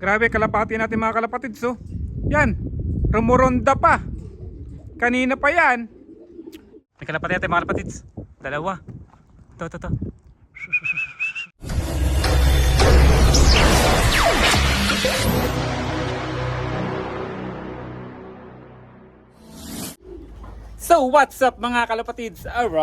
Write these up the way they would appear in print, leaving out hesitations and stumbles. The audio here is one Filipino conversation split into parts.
Grabe, kalapati natin mga kalapatids, oh. Yan, rumuronda pa. Kanina pa yan. May kalapati natin mga kalapatids. Dalawa. Ito. So what's up mga kalapatids around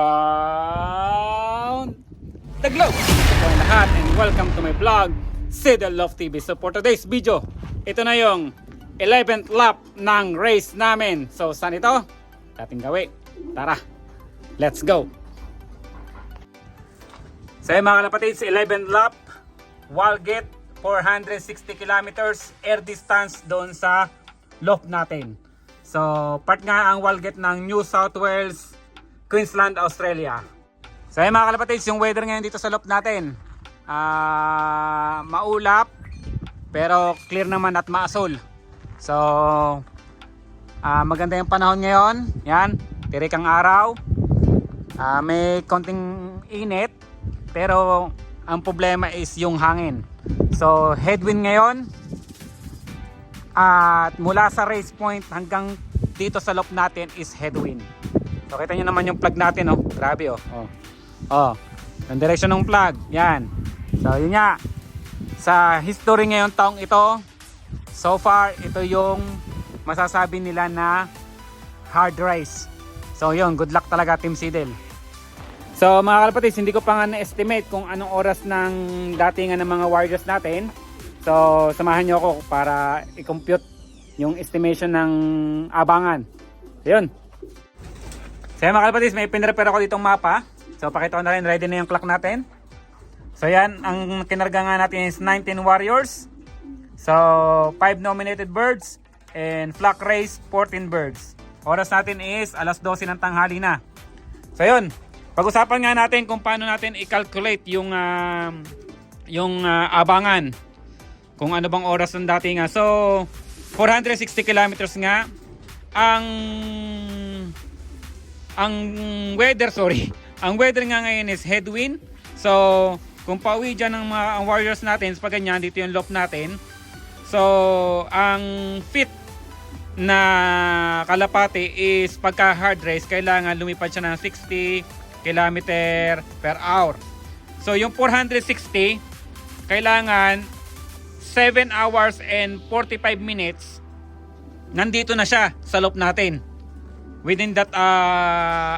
the globe? Ito ang lahat and welcome to my vlog, Sidel Love TV. So for today's video, ito na yung 11th lap ng race namin. So saan ito? Dating gawin. Tara, let's go! So mga kalapatids, 11th lap, Walgett, 460 kilometers air distance doon sa loft natin. So, part nga ang Walgett ng New South Wales, Queensland, Australia. So, ayun mga kalapatids, yung weather ngayon dito sa loft natin. Maulap, pero clear naman at maasul. So, maganda yung panahon ngayon. Yan, tirik ang araw. May konting init, pero ang problema is yung hangin. So, headwind ngayon. At mula sa race point hanggang dito sa loop natin is headwind. So kita nyo naman yung plug natin, oh. Grabe, oh. Yung direction ng plug. Yan. So yun nga. Sa history ngayong taong ito, so far ito yung masasabi nila na hard race. So yun, good luck talaga Team Sidel. So mga kalapatids, hindi ko pa nga na-estimate kung anong oras ng datingan ng mga warriors natin. So, samahan nyo ako para i-compute yung estimation ng abangan. So, yun. So, mga kalapatids, may pinrepare ako ditong mapa. So, pakita ko na rin, ready na yung clock natin. So, yan. Ang kinarga nga natin is 19 warriors. So, 5 nominated birds. And flock race, 14 birds. Oras natin is alas 12 ng tanghali na. So, yun. Pag-usapan nga natin kung paano natin i-calculate yung abangan. Kung ano bang oras ng dating nga. So, 460 kilometers nga. Ang weather, ang weather nga ngayon is headwind. So, kung pauwi dyan ng mga warriors natin, pag ganyan, dito yung loft natin. So, ang fit na kalapati is pagka hard race, kailangan lumipad siya ng 60 km per hour. So, yung 460, kailangan 7 hours and 45 minutes nandito na siya sa loop natin. Within that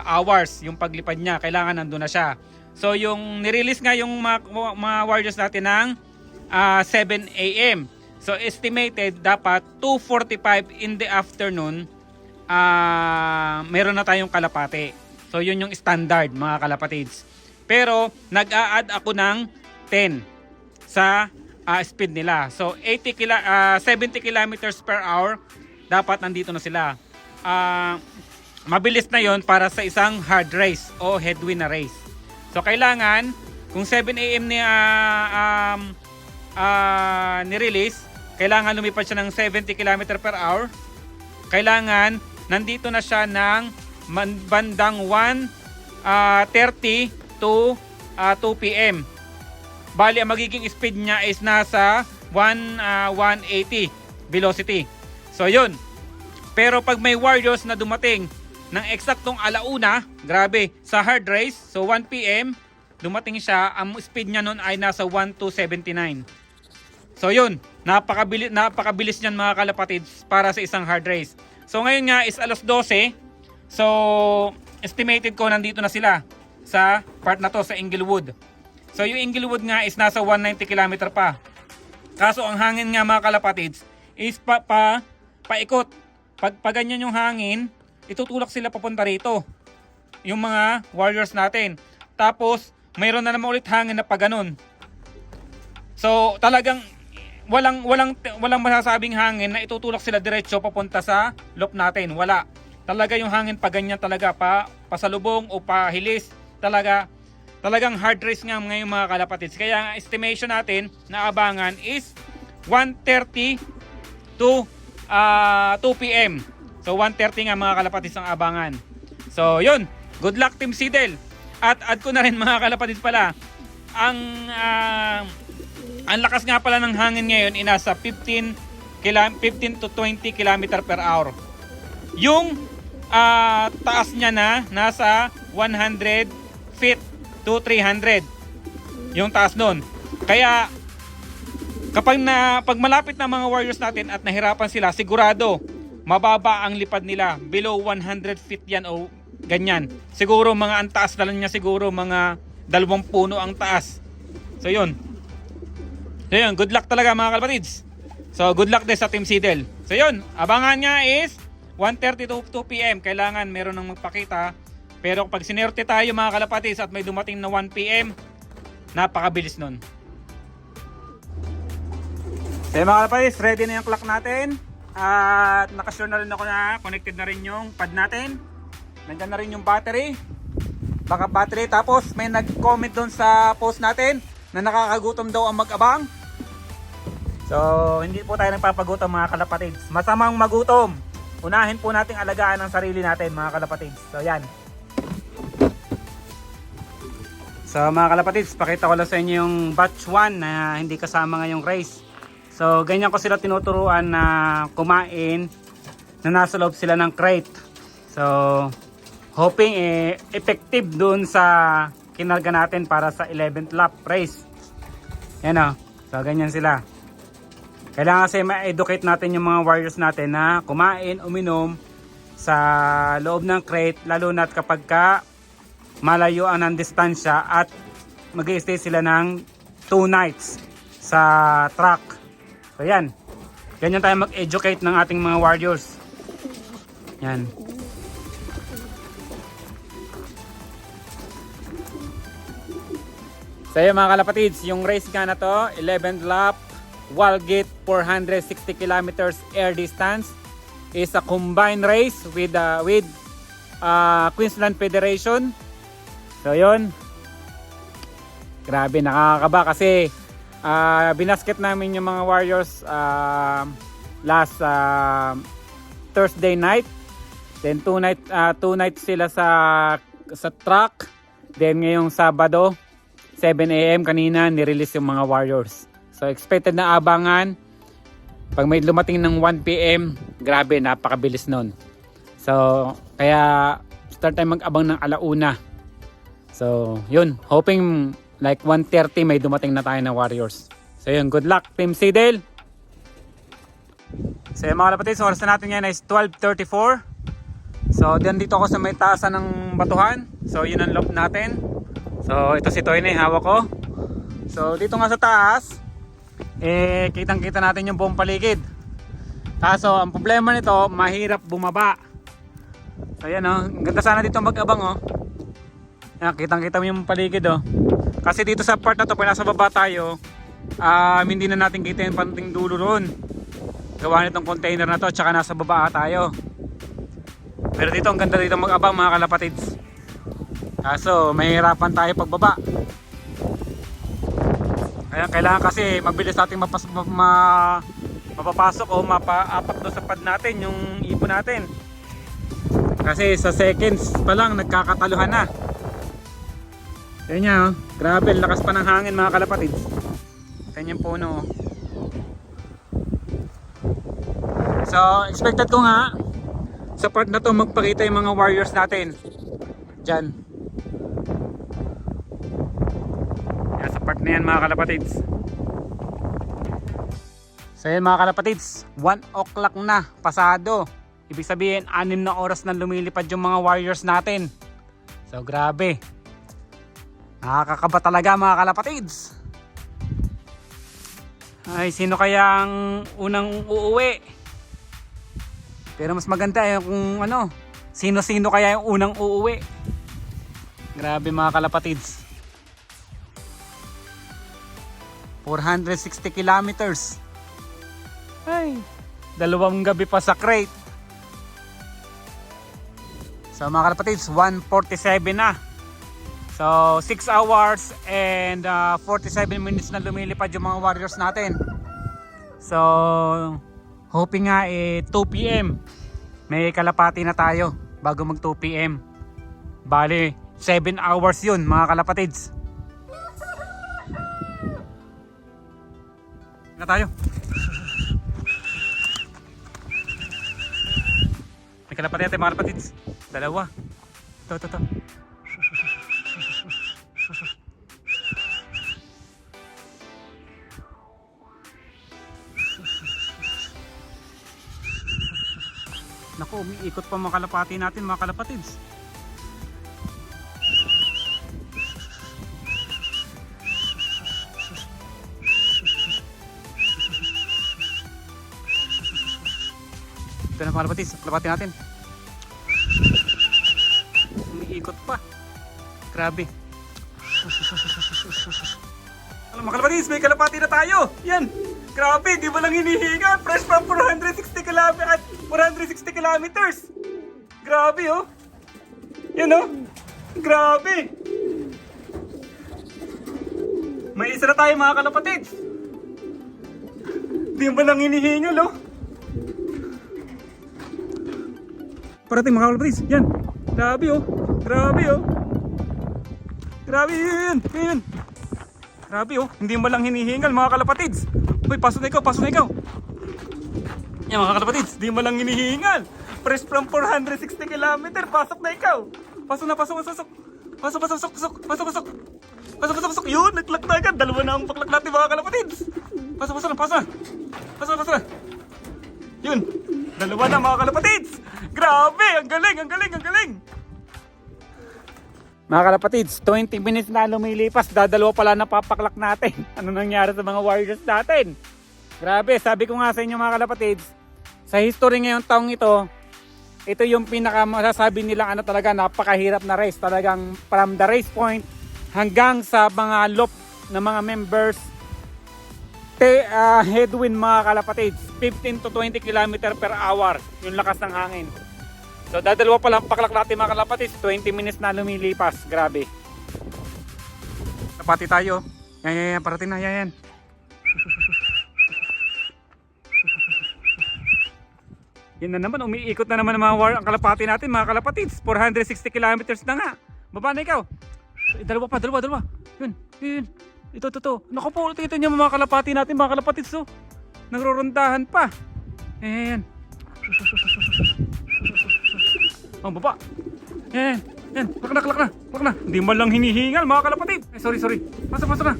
hours yung paglipad niya, kailangan nandun na siya. So yung nirelease nga yung mga warriors natin ng 7 AM. So estimated dapat 2:45 in the afternoon meron na tayong kalapati. So yun yung standard mga kalapatids. Pero nag-a-add ako ng 10 sa speed nila. So 70 kilometers per hour dapat nandito na sila. Mabilis na yon para sa isang hard race o headwind na race. So kailangan kung 7 AM ni-release, kailangan lumipad siya ng 70 km per hour. Kailangan nandito na siya ng bandang 1:30 to 2 PM. Bali, ang magiging speed niya is nasa 180 velocity. So, yun. Pero pag may warriors na dumating ng eksaktong alauna, grabe, sa hard race, so 1 PM, dumating siya, ang speed niya nun ay nasa 1:79. So, yun. Napakabilis niyan mga kalapatids para sa isang hard race. So, ngayon nga is alas 12. So, estimated ko nandito na sila sa part na to, sa Inglewood. So yung Inglewood nga is nasa 190 km pa. Kaso ang hangin nga mga kalapatids is paikot. Pag ganyan yung hangin, itutulak sila papunta rito. Yung mga warriors natin. Tapos mayroon na naman ulit hangin na paganon. So talagang walang masasabing hangin na itutulak sila diretso papunta sa loop natin. Wala. Talaga yung hangin pa ganyan talaga, pasalubong o pahilis. Talagang hard race nga ngayon mga kalapatids. Kaya ang estimation natin na abangan is 1:30 to 2 PM. So 1:30 nga mga kalapatids ang abangan. So yun, good luck Team Sidel. At add ko na rin mga kalapatids pala, ang Ang lakas nga pala ng hangin ngayon ay nasa 15 to 20 km per hour. Yung taas niya na nasa 100 feet to 300. Yung taas nun. Kaya pag malapit na mga warriors natin at nahirapan sila, sigurado mababa ang lipad nila. Below 100 feet yan o ganyan. Siguro mga ang taas na lang niya, siguro mga 2 puno ang taas. So yun. Good luck talaga mga kalapatids. So good luck din sa Team Seedel. So yun, abangan nga is 1:30 to 2 PM. Kailangan meron nang magpakita. Pero pag sinerte tayo mga kalapatids at may dumating na 1 PM, napakabilis nun. So mga kalapatids, ready na yung clock natin. At nakasure na rin ako na connected na rin yung pad natin. Nandiyan na rin yung battery. Backup battery. Tapos may nag-comment doon sa post natin na nakakagutom daw ang mag-abang. So hindi po tayo nagpapagutom mga kalapatids. Masamang magutom. Unahin po nating alagaan ang sarili natin mga kalapatids. So yan. So mga kalapatids, pakita ko lang sa inyo yung batch 1 na hindi kasama ngayong race. So ganyan ko sila tinuturuan na kumain na nasa loob sila ng crate. So hoping effective dun sa kinarga natin para sa 11th lap race. Yan o. So ganyan sila. Kailangan kasi ma-educate natin yung mga warriors natin na kumain, uminom sa loob ng crate, lalo na kapag malayo ang distansya at mag-i-stay sila ng 2 nights sa truck. So yan. Ganyan tayo mag-educate ng ating mga warriors. Yan. So yun mga kalapatids, yung race nga na to, 11th lap, Walgate 460 kilometers air distance, is a combined race with Queensland Federation. So yun, grabe, nakakaba kasi binasket namin yung mga warriors last Thursday night. Then 2 nights sila sa truck. Then ngayong Sabado 7 AM kanina nirelease yung mga warriors. So expected na abangan pag may lumating ng 1 PM. Grabe, napakabilis nun. So kaya start tayo mag-abang ng alauna. So yun, hoping like 1:30 may dumating na tayo na warriors. So yun, good luck Team Seedel. So yun mga kalapatids, oras na natin ngayon is 12:34. So dito ako sa may taasan ng batuhan. So yun ang loop natin. So ito si Toy na hawak ko. So dito nga sa taas, kitang-kita natin yung buong paligid. Kaso ang problema nito, mahirap bumaba. So yan o, ganda sana dito mag-abang o. Yan, kitang-kita mo yung paligid o. Kasi dito sa part na to, pag nasa baba tayo, hindi na natin kita yung panting dulo ron. Gawa nitong container na to, tsaka nasa baba tayo. Pero dito, ang ganda dito mag-abang mga kalapatids. Kaso mahirapan tayo pagbaba. Kaya kailangan kasi mabilis natin mapapasok o mapaapak doon sa pad natin yung ipon natin. Kasi sa seconds pa lang nagkakataluhan na. Yan niya oh. Grabe, lakas pa ng hangin mga kalapatids. Yan yung puno. So expected ko nga sa part na to magpakita yung mga warriors natin. Diyan. Yan sa part na yan mga kalapatids. So yan mga kalapatids, 1 o'clock na pasado. Ibig sabihin 6 na oras na lumilipad yung mga warriors natin. So grabe, nakakakaba talaga mga kalapatids. Ay, sino kaya ang unang uuwi? Pero mas maganda kung sino-sino kaya yung unang uuwi. Grabe mga kalapatids, 460 kilometers. Ay, 2 gabi pa sa crate. So mga kalapatids, 1:47 na. So 6 hours and 47 minutes na lumilipad yung mga warriors natin. So hoping nga 2 PM may kalapati na tayo bago mag 2 PM. Bale 7 hours yun mga kalapatids. Na tayo. May kalapati natin mga kalapatids. Dalawa. Ito. Naku, umiikot pa mga kalapati natin mga kalapatids. Ito na mga kalapatids, kalapati natin. Umiikot pa. Grabe. Alam mga kalapatids, may kalapati na tayo. Yan. Grabe, di ba lang hinihinga? Fresh from 460 kilometers. Grabe oh. Yan oh. Grabe. May isa na tayo mga kalapatids. Di ba lang hinihingal oh. Parating mga kalapatids. Yan. Grabe oh. Grabe oh. Grabe yun. Grabe oh. Hindi ba lang hinihingal mga kalapatids. Uy, pasok na ikaw. Yan mga kalapatids, di mo lang hinihingal. Fresh from 460 km, pasok na ikaw. Pasok. Yun, naglak na agad. Dalawa na ang paklak natin mga kalapatids. Pasok na. Yun, dalawa na mga kalapatids. Grabe, ang galing. Mga kalapatids, 20 minutes na lumilipas, dadalawa pala na papaklak natin. Ano nangyari sa mga warriors natin? Grabe, sabi ko nga sa inyo mga kalapatids, sa history ngayong taong ito yung pinaka masasabi nila ano talaga napakahirap na race. Talagang from the race point hanggang sa mga loop ng mga members, headwind mga kalapatids, 15 to 20 km per hour yung lakas ng hangin. So dadalawa pa lang paklak natin mga kalapatids, 20 minutes na lumilipas. Grabe. Napati tayo. Yan, parating na yan. Yan na naman, umiikot na naman ang kalapati natin mga kalapatids. 460 kilometers na nga. Baba na ikaw. Dalawa. Yun. Ito. Naku po, ito niyo mga kalapati natin mga kalapatids. So, nagrorondahan pa. Yan. Oh, baba. Yan. Klak na. Hindi mo lang hinihingal mga kalapatid. Ay, sorry. Pasok na.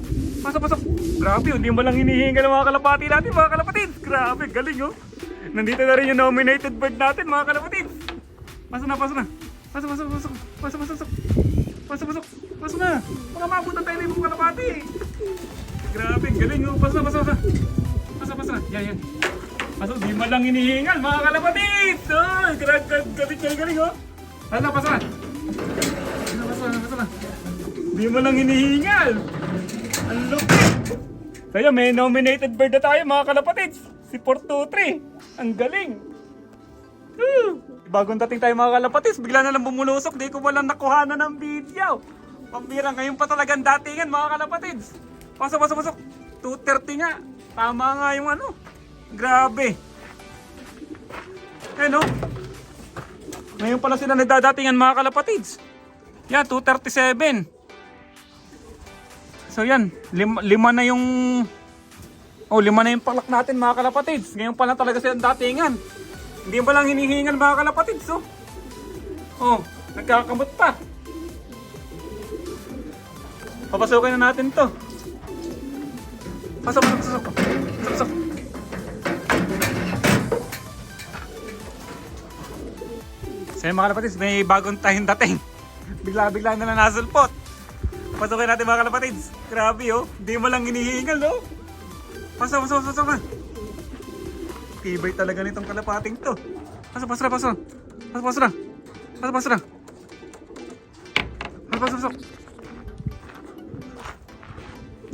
Grabe, hindi mo lang hinihingal mga kalapati natin mga kalapatid. Grabe, galing oh. Nandito na rin yung nominated bird natin mga kalapatid. Pasok na. Pasok na. Baka maabutan tayo ng mga kalapati. Grabe, galing oh. Pasok na. Yan. Pasok, di mo lang hinihingal mga kalapatid. Oh, galing oh. Pasok na. Di mo lang hinihingal. Ang lupit. Kaya may nominated bird na tayo mga kalapatids. Si 423. Ang galing. Bagong dating tayo mga kalapatids, bigla na lang bumulusok. Di ko walang nakuhanan ng video. Pambira, ngayon pa talagang datingan mga kalapatids. Pasok. 230 nga. Tama nga yung ano. Grabe. Ano? Ngayon pala sila nagdadatingan mga kalapatids. Yan, 237. So yan, lima na yung paklak natin mga kalapatids. Ngayon pala talaga sila datingan. Hindi ba lang hinihingan mga kalapatids oh. Oh, nagkakamot pa. Papasukin na natin to. Pasok. So mga kalapatids, may bagong tayong dating. Bigla na nasulpot. Pasukin natin mga kalapatids. Grabe oh, hindi mo lang hinihingal oh. Pasok na. Tibay talaga nitong kalapating to. Pasok.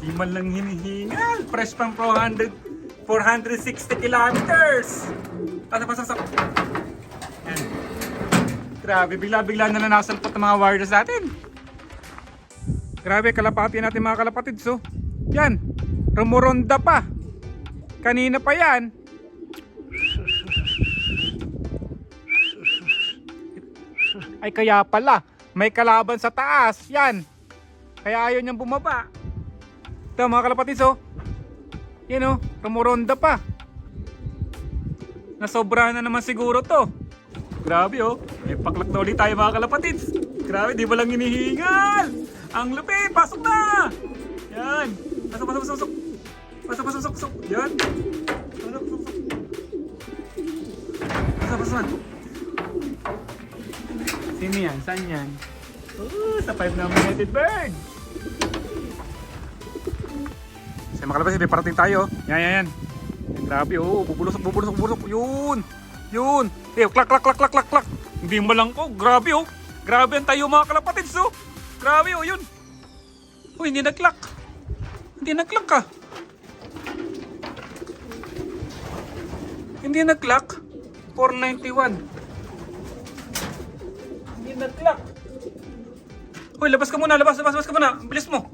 Di man lang hinihingal. Fresh pang 460 kilometers. Pasok. Yan. Grabe, bigla na nasalpot ng mga warriors natin. Grabe, kalapati natin mga kalapatids so. Yan, rumuronda pa. Kanina pa yan. Ay kaya pala, may kalaban sa taas. Yan. Kaya ayaw niyang bumaba. Ito mga kalapatids oh. Yan o, Romoronda pa. Nasobrahan na naman siguro to. Grabe oh. May paklak na ulit tayo mga kalapatids. Grabe, di ba lang hinihingal? Ang lupit, pasok na! Yan. Pasok. Pasok. Yan. Pasok. Sino yan? Saan yan? Sa 5 na United Bird. Sa mga kalapatids, may parating tayo. Yan. Grabe oh, bubulosok. Yun. Klak. Hindi malang ko. Grabe oh. Grabe ang tayo mga kalapatids oh. Grabe oh, yun. Uy, hindi nag-clock ka. Hindi nag-clock. 491. Hindi nag-clock. Uy, labas ka muna. Bilis mo.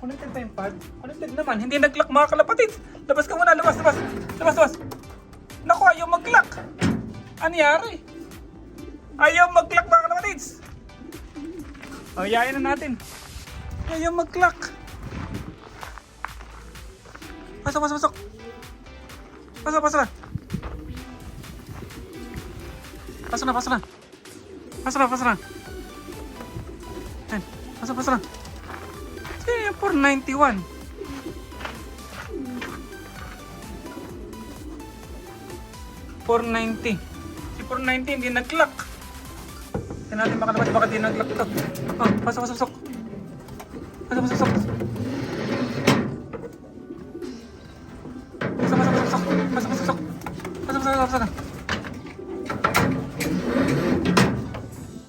Connected pa yung pad? Connected naman. Hindi nag-lock mga kalapatids. Labas ka muna. Labas. Naku, ayaw mag-lock. Anyari? Ayaw mag-lock mga kalapatids. Ayayin na natin. Ayaw mag-lock. Pasok. Pasok na. Ayan. Pasok na. 491. $490. Si 490 hindi nag-lock. Tignan natin makalabas baka di nag-lock to. Oh, pasok. Pasok.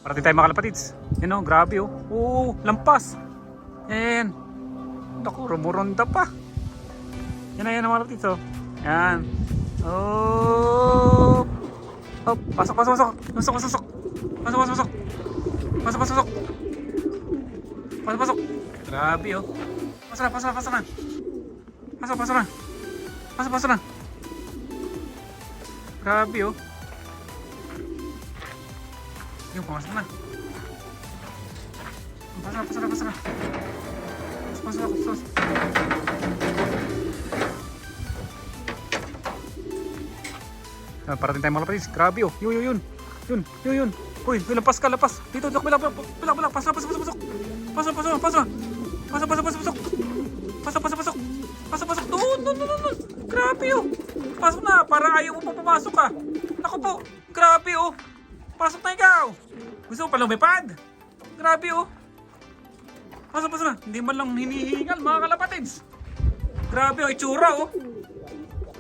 Parating tayo mga kalapatids. Yan o, grabe o. Oo, lampas. Yan. Naku, Romoronda pa. Yan mga kalapatids o. Yan. Oh. Oh, pasok. Pasok. Grabe oh. Pasok na. Pasok na. Grabe oh. Yung pumasok na. Pasok. Parating tayo mga kalapatids. Grabe oh. Yun. Uy, lapas ka. Dito, bilak. Pasok. Doon. Grabe oh. Pasok na, parang ayaw mo pa pumasok ah. Naku po, grabe oh. Pasok na ikaw. Gusto mo pa lumipad? Grabe oh. Pasok na. Hindi man lang hinihingal mga kalapatids. Grabe oh, itsura oh.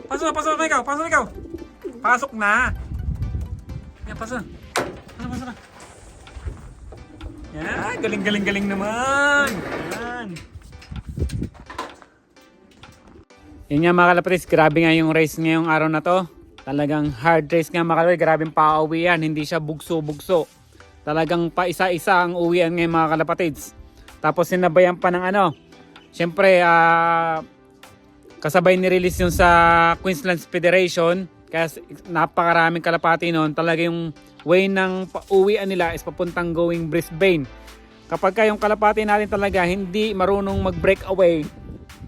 Pasok na ikaw. Pasok na. Yan, pasok na. Yan, galing naman. Yan. Yun nga mga kalapatids, grabe nga yung race ngayong araw na to. Talagang hard race nga mga kalapatids, grabeng pauwian, hindi siya bugso. Talagang pa isa-isa ang uwian ngayon mga kalapatids. Tapos sinabayan pa ng syempre kasabay ni-release yung sa Queensland Federation. Kaya napakaraming kalapati noon. Talaga yung way ng uwian nila is papuntang going Brisbane. Kapag yung kalapati natin talaga hindi marunong mag-breakaway,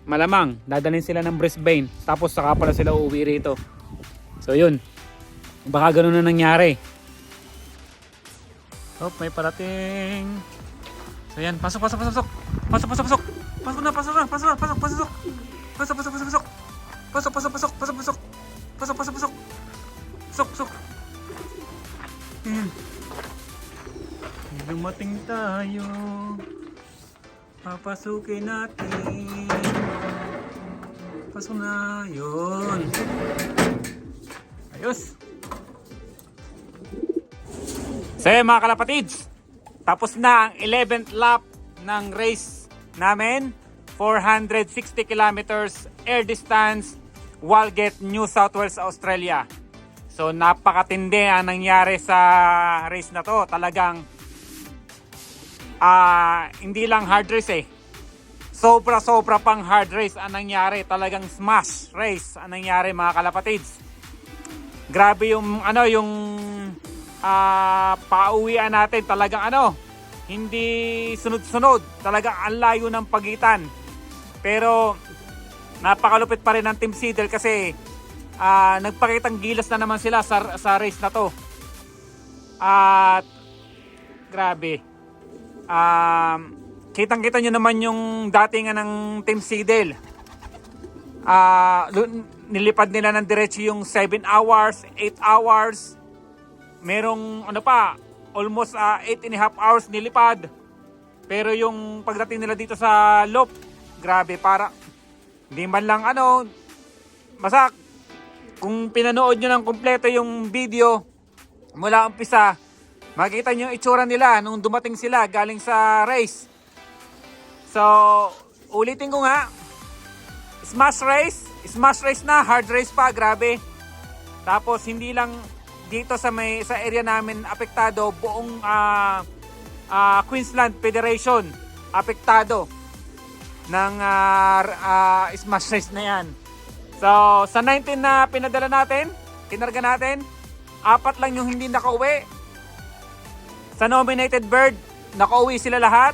malamang dadalhin sila ng Brisbane, tapos saka pala sila uuwi rito. So yun, baka ganun na nangyari. Oh, may parating. So yan, pasok. Pasok na. Yan. Dumating tayo. Papasukin natin. Pasok na. Yun. Ayos. So yun mga kalapatids, tapos na ang 11th lap ng race namin. 460 kilometers air distance, Walgett, New South Wales, Australia. So napakatindi ang nangyari sa race na to. Talagang hindi lang hard race eh. Sobra pang hard race ang nangyari. Talagang smash race ang nangyari mga kalapatids. Grabe yung yung pauwian natin. Talagang hindi sunod-sunod. Talagang ang layo ng pagitan. Pero napakalupit pa rin ng Team Seedel kasi nagpakitang gilas na naman sila sa race na to. At grabe. Kitang-kita nyo naman yung datingan ng Team Seedel. Nilipad nila ng diretso yung 7 hours, 8 hours. Merong ano pa, almost 8.5 hours nilipad. Pero yung pagdating nila dito sa loop, grabe, para hindi man lang basta kung pinanood nyo ng kumpleto yung video mula umpisa, makikita nyo yung itsura nila nung dumating sila galing sa race. So, ulitin ko nga, smash race na, hard race pa, grabe. Tapos hindi lang dito sa area namin apektado, buong Queensland Federation apektado ng smash race na yan. So, sa 19 na pinadala natin, kinarga natin, 4 lang yung hindi nakauwi. Sa nominated bird, nakauwi sila lahat.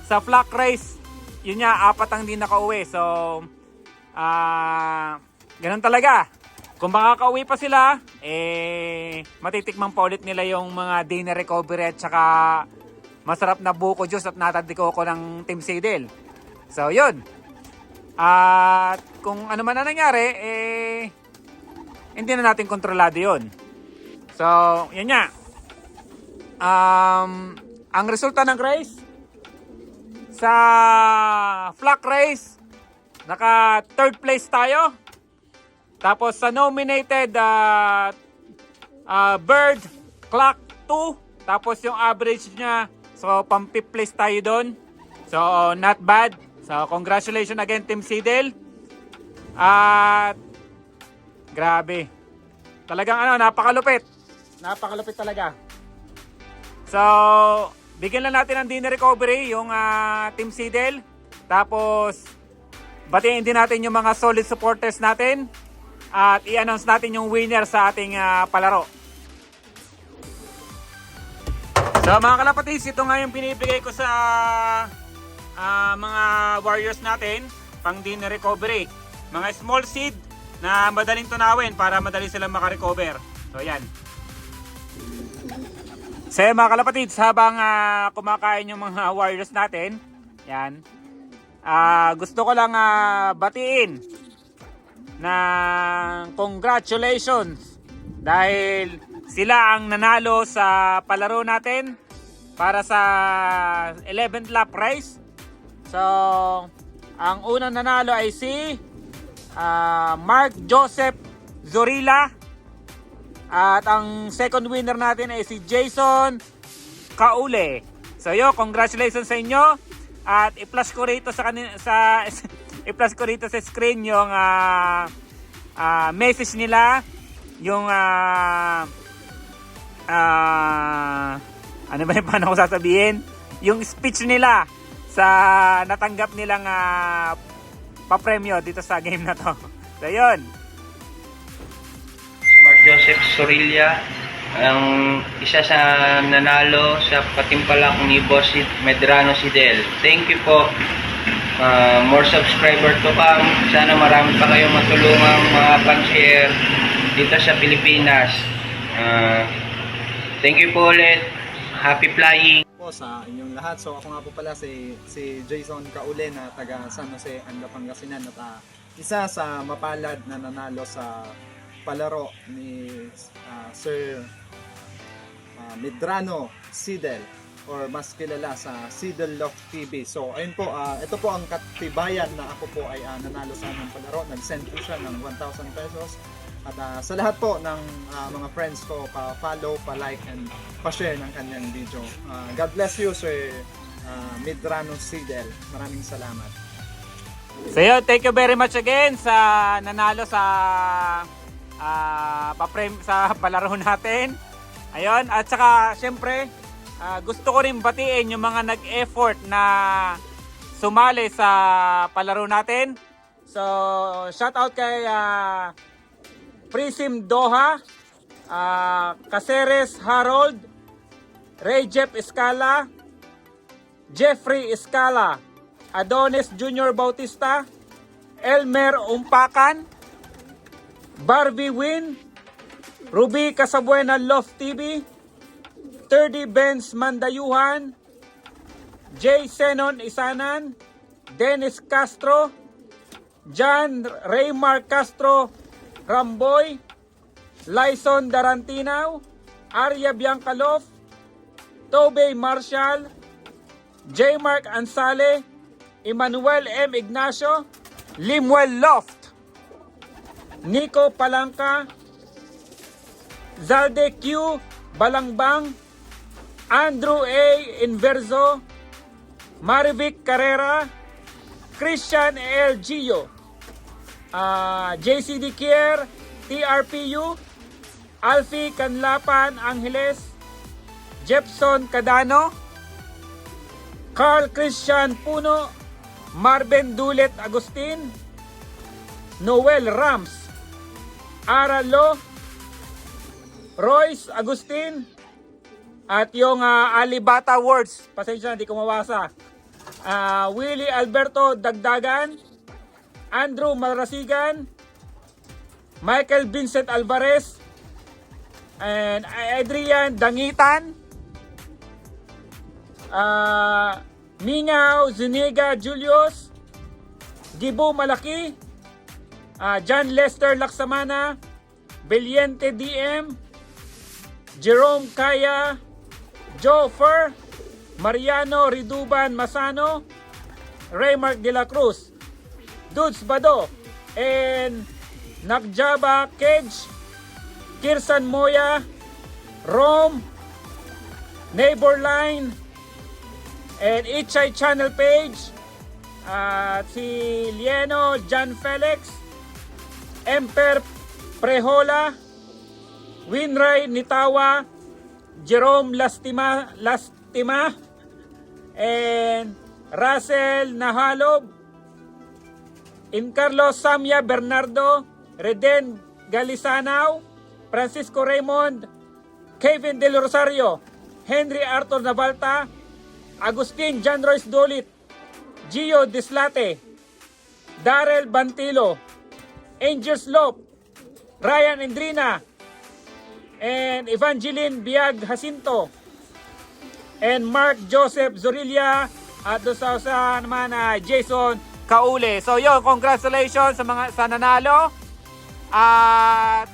Sa flock race, yun nga, 4 ang hindi nakauwi. So, ganun talaga. Kung makakauwi pa sila, matitikman pa ulit nila yung mga day na recovery at saka masarap na buko juice at natadikoko ng Team Seedel. So, yun. At kung ano man na nangyari, hindi na natin kontrolado yun. So, yun nga. Ang resulta ng race, sa flock race, naka 3rd place tayo. Tapos sa nominated bird, clock 2. Tapos yung average niya, so pang 5th place tayo doon. So not bad. So congratulations again Team Seedel. At grabe. Talagang napakalupit. Napakalupit talaga. So bigyan lang natin ng dinner recovery yung Team Seedel. Tapos batiin din natin yung mga solid supporters natin. At i-announce natin yung winner sa ating palaro. So mga kalapatids, ito nga yung binibigay ko sa mga warriors natin pang dinner recovery. Mga small seed na madaling tunawin para madali silang makarecover. So yan. So mga kalapatids, habang kumakain yung mga warriors natin, yan, gusto ko lang batiin na congratulations dahil sila ang nanalo sa palaro natin para sa 11th lap race. So, ang unang nanalo ay si Mark Joseph Zorilla. At ang second winner natin ay si Jason Kaule. So, congratulations sa inyo. At i-flash ko rito i-flash ko rito sa screen yung message nila, yung ano ba yung paano ko sasabihin, yung speech nila sa natanggap nilang papremyo dito sa game na to. So yun, Mark Joseph Sorilla, ang isa sa nanalo sa patimpalak ni Boss Medrano Seedel. Thank you po. More subscriber to come. Sana marami pa kayong matulungang mga pan-share dito sa Pilipinas. Thank you po ulit. Happy flying po sa inyong lahat. So ako nga po pala si Jason Kaule na taga San Jose, Anga, Pangasinan, at isa sa mapalad na nanalo sa palaro ni Sir Medrano Seedel, or mas kilala sa Seedel Love TV. So ayun po, ito po ang katibayan na ako po ay nanalo sa aming palaro. Nag-send po siya ng 1,000 pesos. At sa lahat po ng mga friends ko, pa-follow, pa-like, and pa-share ng kanyang video. God bless you, Sir Medrano Seedel. Maraming salamat. so yun, thank you very much again sa nanalo sa sa palaro natin. Ayun, at saka syempre gusto ko rin batiin yung mga nag-effort na sumali sa palaro natin. So shout out kay Prism Doha, Caceres Harold, Rejep Escala, Jeffrey Escala, Adonis Junior Bautista, Elmer Umpakan, Barbie Win, Ruby Casabuena Love TV, 30 Benz Mandayuhan, J. Senon Isanan, Dennis Castro, John Raymar Castro Ramboy, Lyson Darantinaw, Arya Biancalof, Tobey Marshall, J. Mark Ansale, Emmanuel M. Ignacio, Limuel Loft, Nico Palangka, Zalde Q. Balangbang, Andrew A. Inverso, Marivic Carrera, Christian L. Gio, JCD Kier, TRPU, Alfie Canlapan Angeles, Jepson Cadano, Carl Christian Puno, Marben Dulet Agustin, Noel Rams, Aralo, Royce Agustin, at yung Alibata Words, pasensya na, hindi ko mawasa. Willie Alberto Dagdagan, Andrew Malrasigan, Michael Vincent Alvarez, and Adrian Dangitan, Mingaw Zuniga Julius, Gibo Malaki, John Lester Laksamana, Beliente DM, Jerome Kaya, Joe Fer, Mariano Riduban Masano, Raymark de la Cruz, Dudes Bado, and Nagjaba Kedge, Kirsan Moya, Rome, Neighborline, and Ichay Channel Page, si Lieno John Felix, Emper Prehola, Winray Nitawa, Jerome Lastima, and Russell Nahalob, Incarlo Samya Bernardo, Reden Galisanaw, Francisco Raymond, Kevin Del Rosario, Henry Arthur Navalta, Agustin John Royce Dolit, Gio Dislate, Darrell Bantilo, Angel Slope, Ryan Endrina, and Evangeline Biag Jacinto, and Mark Joseph Zorilla, at doon sa naman Jason Kaule. So yun, congratulations sa mga sa nanalo. At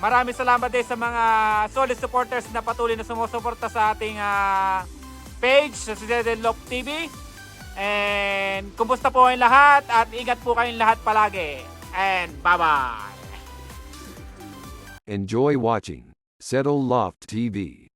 maraming salamat din sa mga solid supporters na patuloy na sumusuporta sa ating page sa Zedel Love TV. And kumusta po kayong lahat at ingat po kayong lahat palagi. And bye-bye! Enjoy watching Settle Loft TV.